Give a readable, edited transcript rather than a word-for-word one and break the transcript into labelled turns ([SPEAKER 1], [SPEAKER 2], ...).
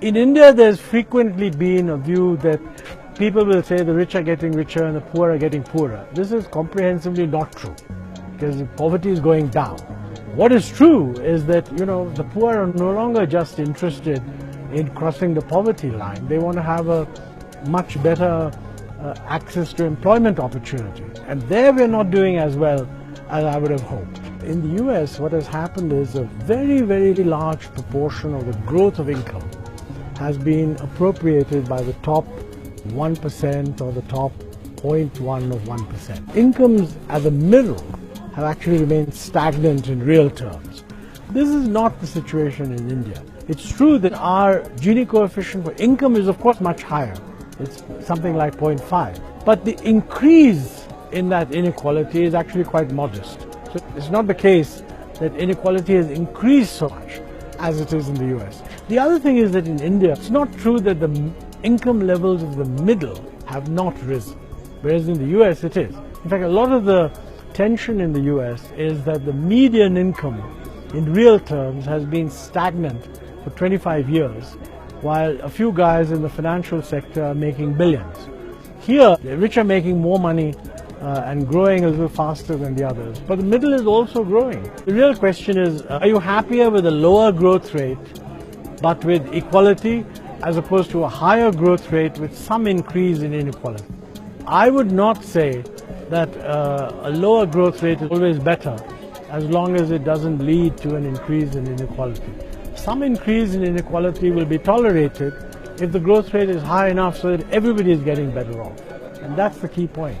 [SPEAKER 1] In India, there's frequently been a view that people will say the rich are getting richer and the poor are getting poorer. This is comprehensively not true, because poverty is going down. What is true is that, the poor are no longer just interested in crossing the poverty line. They want to have a much better access to employment opportunities. And there we're not doing as well as I would have hoped. In the US, what has happened is a very, very large proportion of the growth of income has been appropriated by the top 1% or the top 0.1 of 1%. Incomes at the middle have actually remained stagnant in real terms. This is not the situation in India. It's true that our Gini coefficient for income is of course much higher. It's something like 0.5. But the increase in that inequality is actually quite modest. So it's not the case that inequality has increased so much as it is in the US. The other thing is that in India, it's not true that the income levels of the middle have not risen, whereas in the US it is. In fact, a lot of the tension in the US is that the median income in real terms has been stagnant for 25 years, while a few guys in the financial sector are making billions. Here, the rich are making more money and growing a little faster than the others, but the middle is also growing. The real question is, are you happier with a lower growth rate but with equality, as opposed to a higher growth rate with some increase in inequality? I would not say that a lower growth rate is always better as long as it doesn't lead to an increase in inequality. Some increase in inequality will be tolerated if the growth rate is high enough so that everybody is getting better off. And that's the key point.